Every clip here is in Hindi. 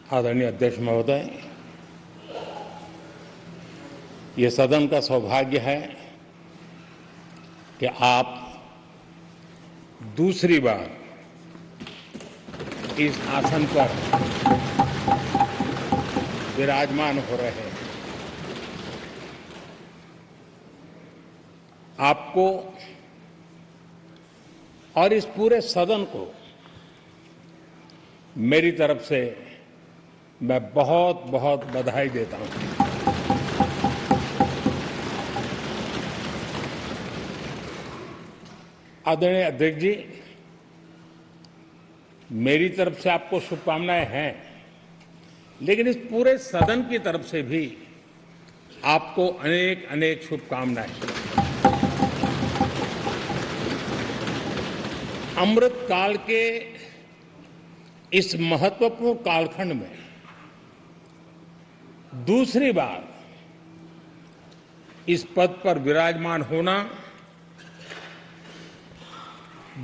आदरणीय अध्यक्ष महोदय, ये सदन का सौभाग्य है कि आप दूसरी बार इस आसन पर विराजमान हो रहे हैं। आपको और इस पूरे सदन को मेरी तरफ से मैं बहुत बहुत बधाई देता हूं। आदरणीय अध्यक्ष जी, मेरी तरफ से आपको शुभकामनाएं हैं, लेकिन इस पूरे सदन की तरफ से भी आपको अनेक अनेक शुभकामनाएं। अमृत काल के इस महत्वपूर्ण कालखंड में दूसरी बार इस पद पर विराजमान होना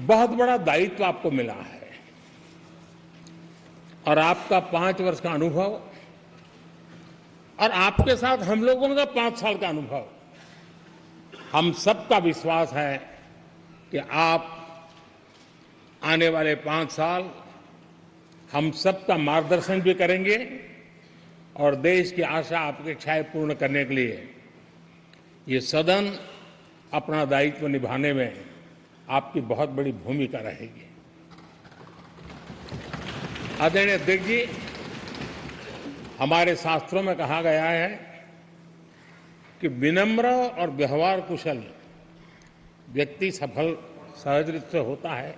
बहुत बड़ा दायित्व आपको मिला है और आपका 5 वर्ष का अनुभव और आपके साथ हम लोगों का 5 साल का अनुभव, हम सबका विश्वास है कि आप आने वाले 5 साल हम सबका मार्गदर्शन भी करेंगे और देश की आशा अपेक्षाएं पूर्ण करने के लिए ये सदन अपना दायित्व निभाने में आपकी बहुत बड़ी भूमिका रहेगी। आदरणीय अध्यक्ष जी, हमारे शास्त्रों में कहा गया है कि विनम्र और व्यवहार कुशल व्यक्ति सफल सहज रूप से होता है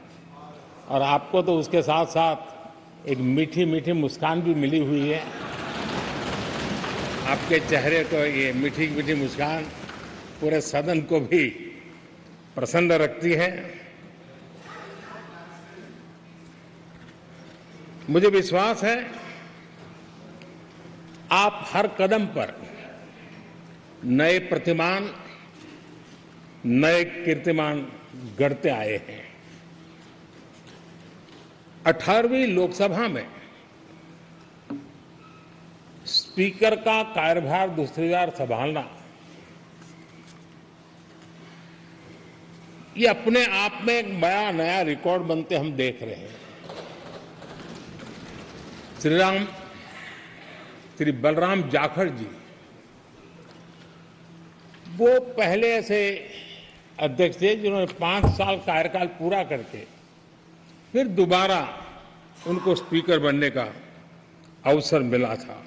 और आपको तो उसके साथ साथ एक मीठी मीठी मुस्कान भी मिली हुई है। आपके चेहरे को ये मीठी मीठी मुस्कान पूरे सदन को भी प्रसन्न रखती है। मुझे विश्वास है आप हर कदम पर नए प्रतिमान, नए कीर्तिमान गढ़ते आए हैं। 18वीं लोकसभा में स्पीकर का कार्यभार दूसरी बार संभालना ये अपने आप में एक बड़ा नया रिकॉर्ड बनते हम देख रहे हैं। श्री बलराम जाखड़ जी वो पहले ऐसे अध्यक्ष थे जिन्होंने 5 साल कार्यकाल पूरा करके फिर दोबारा उनको स्पीकर बनने का अवसर मिला था।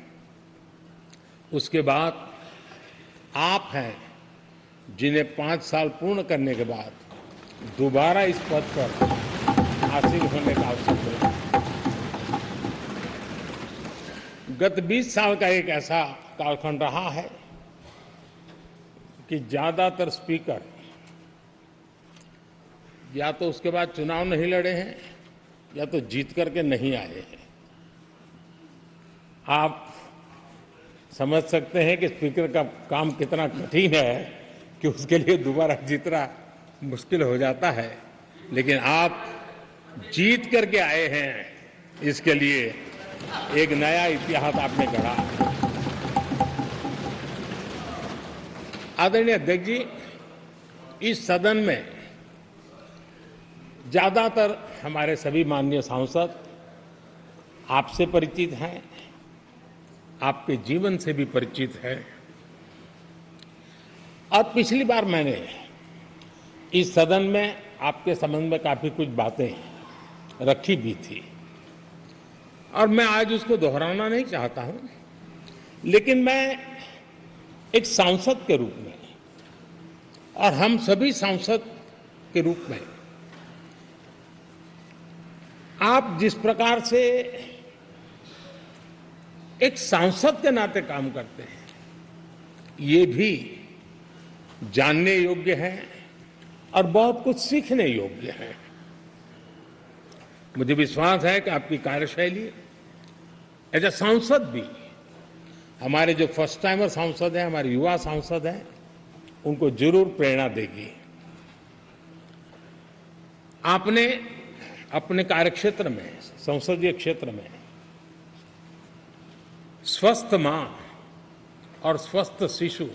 उसके बाद आप हैं जिन्हें 5 साल पूर्ण करने के बाद दोबारा इस पद पर आसीन होने का अवसर मिला। गत 20 साल का एक ऐसा कालखंड रहा है कि ज्यादातर स्पीकर या तो उसके बाद चुनाव नहीं लड़े हैं या तो जीत करके नहीं आए हैं। आप समझ सकते हैं कि स्पीकर का काम कितना कठिन है कि उसके लिए दोबारा जीतना मुश्किल हो जाता है, लेकिन आप जीत करके आए हैं, इसके लिए एक नया इतिहास आपने गढ़ा। आदरणीय अध्यक्ष जी, इस सदन में ज्यादातर हमारे सभी माननीय सांसद आपसे परिचित हैं, आपके जीवन से भी परिचित है और पिछली बार मैंने इस सदन में आपके संबंध में काफी कुछ बातें रखी भी थी और मैं आज उसको दोहराना नहीं चाहता हूं, लेकिन मैं एक सांसद के रूप में और हम सभी सांसद के रूप में आप जिस प्रकार से एक सांसद के नाते काम करते हैं, ये भी जानने योग्य है और बहुत कुछ सीखने योग्य है। मुझे विश्वास है कि आपकी कार्यशैली एज ए सांसद भी हमारे जो फर्स्ट टाइमर सांसद हैं, हमारे युवा सांसद हैं, उनको जरूर प्रेरणा देगी। आपने अपने कार्यक्षेत्र में, संसदीय क्षेत्र में स्वस्थ मां और स्वस्थ शिशु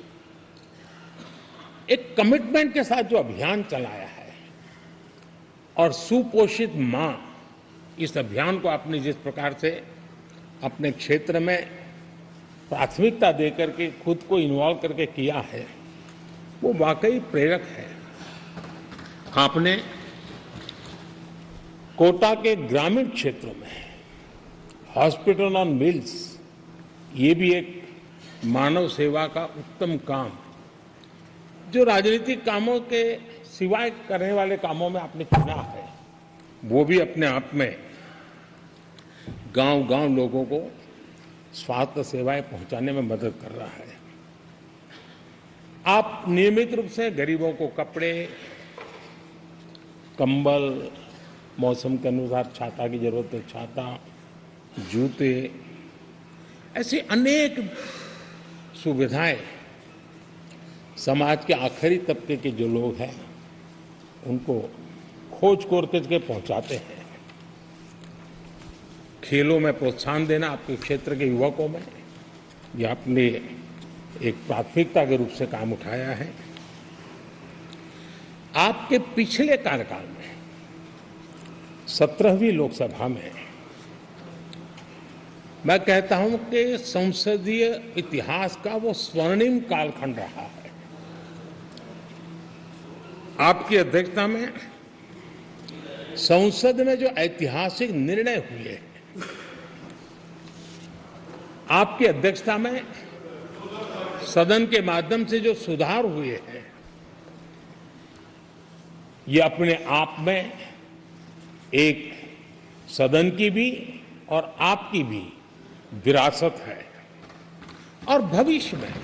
एक कमिटमेंट के साथ जो अभियान चलाया है और सुपोषित मां इस अभियान को आपने जिस प्रकार से अपने क्षेत्र में प्राथमिकता देकर के खुद को इन्वॉल्व करके किया है वो वाकई प्रेरक है। आपने कोटा के ग्रामीण क्षेत्रों में हॉस्पिटल ऑन व्हील्स ये भी एक मानव सेवा का उत्तम काम जो राजनीतिक कामों के सिवाय करने वाले कामों में आपने चुना है वो भी अपने आप में गांव-गांव लोगों को स्वास्थ्य सेवाएं पहुंचाने में मदद कर रहा है। आप नियमित रूप से गरीबों को कपड़े, कंबल, मौसम के अनुसार छाता की जरूरत है छाता, जूते, ऐसी अनेक सुविधाएं समाज के आखिरी तबके के जो लोग हैं उनको खोज करके पहुंचाते हैं। खेलों में प्रोत्साहन देना आपके क्षेत्र के युवकों में यह आपने एक प्राथमिकता के रूप से काम उठाया है। आपके पिछले कार्यकाल में 17वीं लोकसभा में मैं कहता हूं कि संसदीय इतिहास का वो स्वर्णिम कालखंड रहा है। आपकी अध्यक्षता में संसद में जो ऐतिहासिक निर्णय हुए हैं, आपकी अध्यक्षता में सदन के माध्यम से जो सुधार हुए हैं, ये अपने आप में एक सदन की भी और आपकी भी विरासत है। और भविष्य में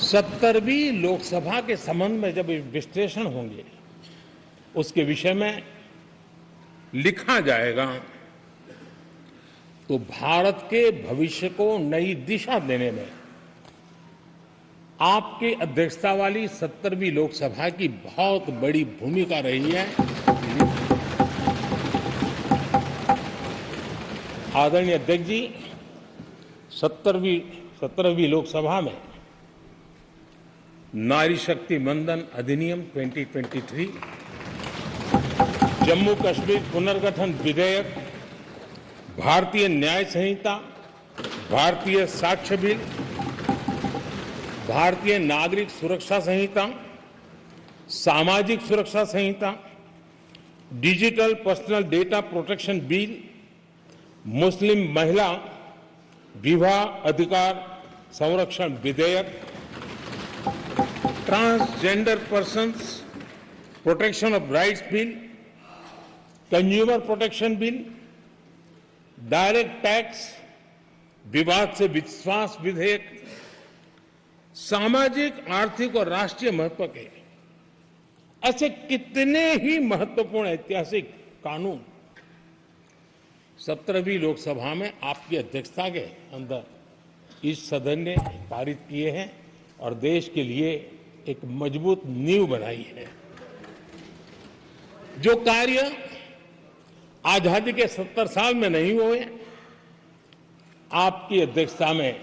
70वीं लोकसभा के संबंध में जब विश्लेषण होंगे उसके विषय में लिखा जाएगा तो भारत के भविष्य को नई दिशा देने में आपकी अध्यक्षता वाली 70वीं लोकसभा की बहुत बड़ी भूमिका रही है। आदरणीय अध्यक्ष जी, 17वीं लोकसभा में नारी शक्ति मंदन अधिनियम 2023, जम्मू कश्मीर पुनर्गठन विधेयक, भारतीय न्याय संहिता, भारतीय साक्ष्य बिल, भारतीय नागरिक सुरक्षा संहिता, सामाजिक सुरक्षा संहिता, digital personal data protection bill, मुस्लिम महिला विवाह अधिकार संरक्षण विधेयक, transgender persons protection of rights bill, consumer protection bill, direct tax विवाद से विश्वास विधेयक, सामाजिक, आर्थिक और राष्ट्रीय महत्व के ऐसे कितने ही महत्वपूर्ण ऐतिहासिक कानून 17वीं लोकसभा में आपकी अध्यक्षता के अंदर इस सदन ने पारित किए हैं और देश के लिए एक मजबूत नींव बनाई है। जो कार्य आजादी के 70 साल में नहीं हुए, आपकी अध्यक्षता में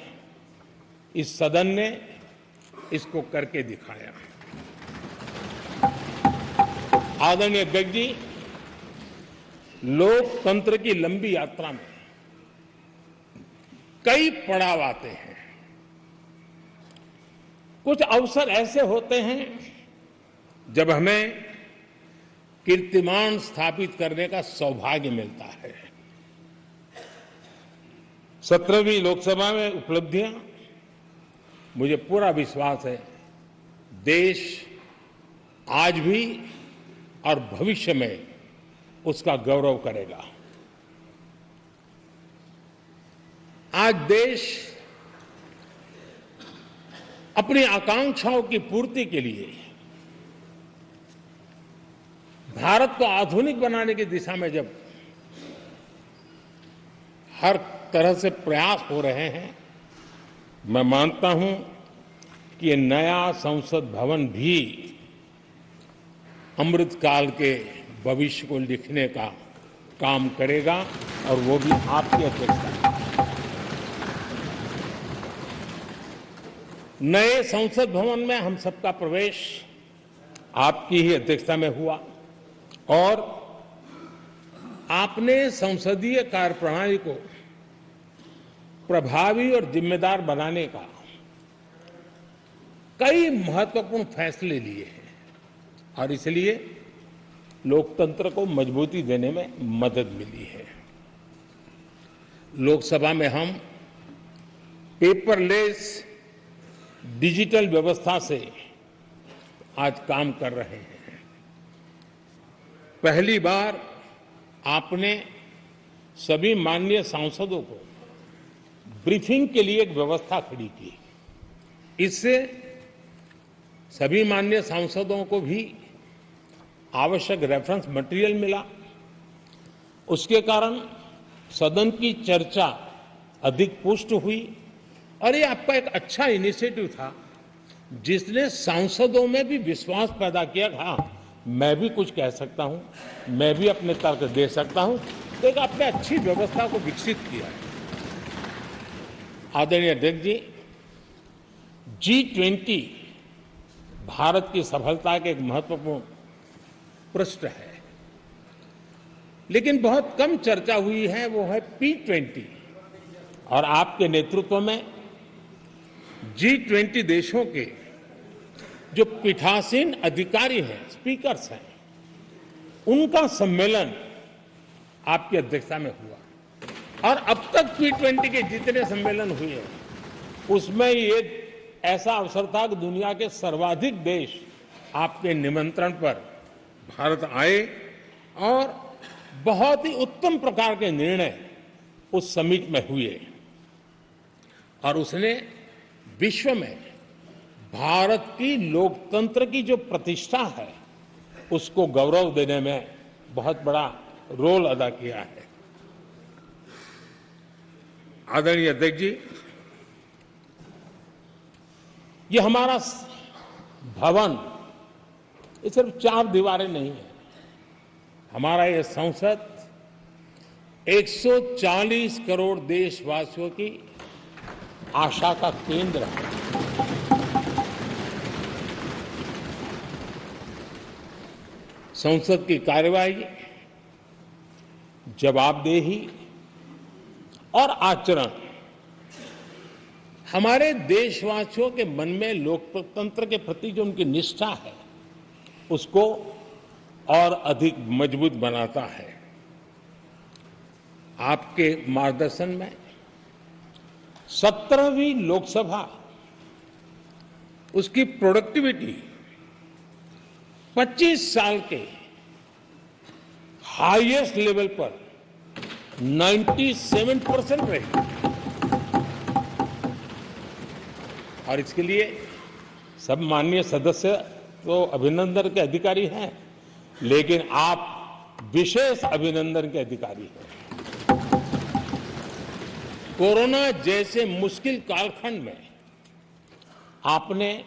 इस सदन ने इसको करके दिखाया। आदरणीय अध्यक्ष जी, लोकतंत्र की लंबी यात्रा में कई पड़ाव आते हैं। कुछ अवसर ऐसे होते हैं जब हमें कीर्तिमान स्थापित करने का सौभाग्य मिलता है। 17वीं लोकसभा में उपलब्धियां, मुझे पूरा विश्वास है देश आज भी और भविष्य में उसका गौरव करेगा। आज देश अपनी आकांक्षाओं की पूर्ति के लिए भारत को आधुनिक बनाने की दिशा में जब हर तरह से प्रयास हो रहे हैं, मैं मानता हूं कि ये नया संसद भवन भी अमृतकाल के भविष्य को लिखने का काम करेगा और वो भी आपकी अध्यक्षता में। नए संसद भवन में हम सबका प्रवेश आपकी ही अध्यक्षता में हुआ और आपने संसदीय कार्यप्रणाली को प्रभावी और जिम्मेदार बनाने का कई महत्वपूर्ण फैसले लिए हैं और इसलिए लोकतंत्र को मजबूती देने में मदद मिली है। लोकसभा में हम पेपरलेस डिजिटल व्यवस्था से आज काम कर रहे हैं। पहली बार आपने सभी माननीय सांसदों को ब्रीफिंग के लिए एक व्यवस्था खड़ी की। इससे सभी माननीय सांसदों को भी आवश्यक रेफरेंस मटेरियल मिला। उसके कारण सदन की चर्चा अधिक पुष्ट हुई और ये आपका एक अच्छा इनिशिएटिव था जिसने सांसदों में भी विश्वास पैदा किया। हाँ, मैं भी कुछ कह सकता हूं, मैं भी अपने तर्क दे सकता हूं, तो एक आपने अच्छी व्यवस्था को विकसित किया है। आदरणीय अध्यक्ष जी, G20 भारत की सफलता के एक महत्वपूर्ण पृष्ठ है, लेकिन बहुत कम चर्चा हुई है, वो है P20 और आपके नेतृत्व में G20 देशों के जो पीठासीन अधिकारी हैं, स्पीकर्स हैं, उनका सम्मेलन आपकी अध्यक्षता में हुआ और अब तक P20 के जितने सम्मेलन हुए हैं उसमें ये ऐसा अवसर था कि दुनिया के सर्वाधिक देश आपके निमंत्रण पर भारत आए और बहुत ही उत्तम प्रकार के निर्णय उस समिट में हुए और उसने विश्व में भारत की लोकतंत्र की जो प्रतिष्ठा है उसको गौरव देने में बहुत बड़ा रोल अदा किया है। आदरणीय अध्यक्ष जी, ये हमारा भवन ये सिर्फ 4 दीवारें नहीं है। हमारा ये संसद 140 करोड़ देशवासियों की आशा का केंद्र है। संसद की कार्यवाही, जवाबदेही और आचरण हमारे देशवासियों के मन में लोकतंत्र के प्रति जो उनकी निष्ठा है उसको और अधिक मजबूत बनाता है। आपके मार्गदर्शन में 17वीं लोकसभा उसकी प्रोडक्टिविटी 25 साल के हाईएस्ट लेवल पर 97% रही और इसके लिए सब माननीय सदस्य तो अभिनंदन के अधिकारी हैं, लेकिन आप विशेष अभिनंदन के अधिकारी हैं। कोरोना जैसे मुश्किल कालखंड में आपने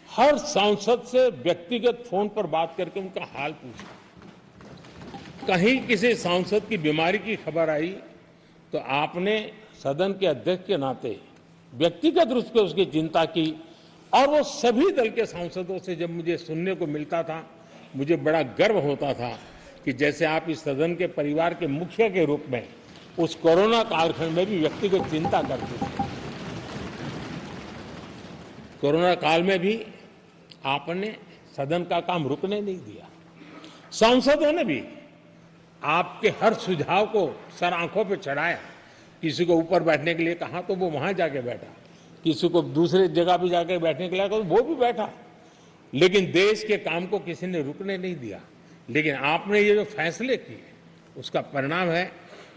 हर सांसद से व्यक्तिगत फोन पर बात करके उनका हाल पूछा। कहीं किसी सांसद की बीमारी की खबर आई तो आपने सदन के अध्यक्ष के नाते व्यक्तिगत रूप से उसकी चिंता की और वो सभी दल के सांसदों से जब मुझे सुनने को मिलता था मुझे बड़ा गर्व होता था कि जैसे आप इस सदन के परिवार के मुखिया के रूप में उस कोरोना कालखंड में भी व्यक्तिगत चिंता करते थे। कोरोना काल में भी आपने सदन का काम रुकने नहीं दिया। सांसदों ने भी आपके हर सुझाव को सर आंखों पे चढ़ाया। किसी को ऊपर बैठने के लिए कहा तो वो वहां जाके बैठा, किसी को दूसरे जगह पे जाके बैठने के लिए कहा तो वो भी बैठा, लेकिन देश के काम को किसी ने रुकने नहीं दिया। लेकिन आपने ये जो फैसले किए उसका परिणाम है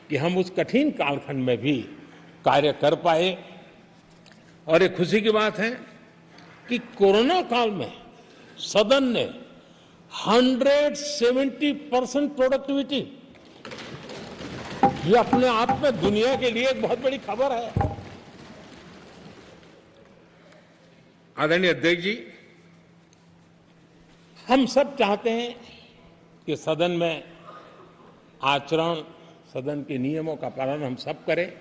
कि हम उस कठिन कालखंड में भी कार्य कर पाए। और एक खुशी की बात है कि कोरोना काल में सदन ने 170% प्रोडक्टिविटी, ये अपने आप में दुनिया के लिए एक बहुत बड़ी खबर है। आदरणीय अध्यक्ष जी, हम सब चाहते हैं कि सदन में आचरण, सदन के नियमों का पालन हम सब करें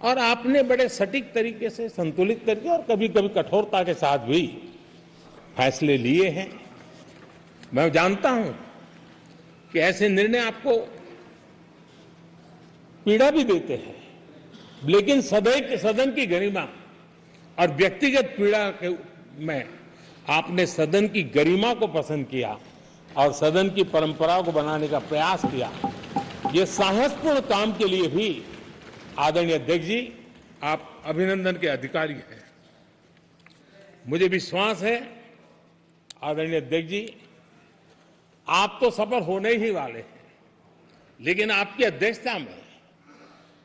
और आपने बड़े सटीक तरीके से, संतुलित करके और कभी कभी कठोरता के साथ भी फैसले लिए हैं। मैं जानता हूं कि ऐसे निर्णय आपको पीड़ा भी देते हैं, लेकिन सदन की गरिमा और व्यक्तिगत पीड़ा में आपने सदन की गरिमा को पसंद किया और सदन की परंपरा को बनाने का प्रयास किया। ये साहसपूर्ण काम के लिए भी आदरणीय अध्यक्ष जी, आप अभिनंदन के अधिकारी हैं। मुझे विश्वास है आदरणीय अध्यक्ष जी, आप तो सफल होने ही वाले हैं, लेकिन आपकी अध्यक्षता में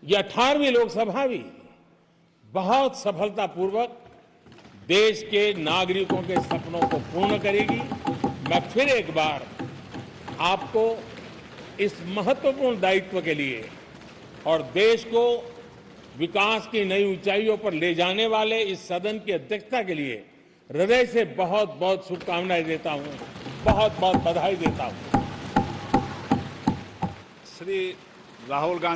यह 18वीं लोकसभा भी बहुत सफलतापूर्वक देश के नागरिकों के सपनों को पूर्ण करेगी। मैं फिर एक बार आपको इस महत्वपूर्ण दायित्व के लिए और देश को विकास की नई ऊंचाइयों पर ले जाने वाले इस सदन की अध्यक्षता के लिए हृदय से बहुत बहुत शुभकामनाएं देता हूं, बहुत बहुत बधाई देता हूं। श्री राहुल गांधी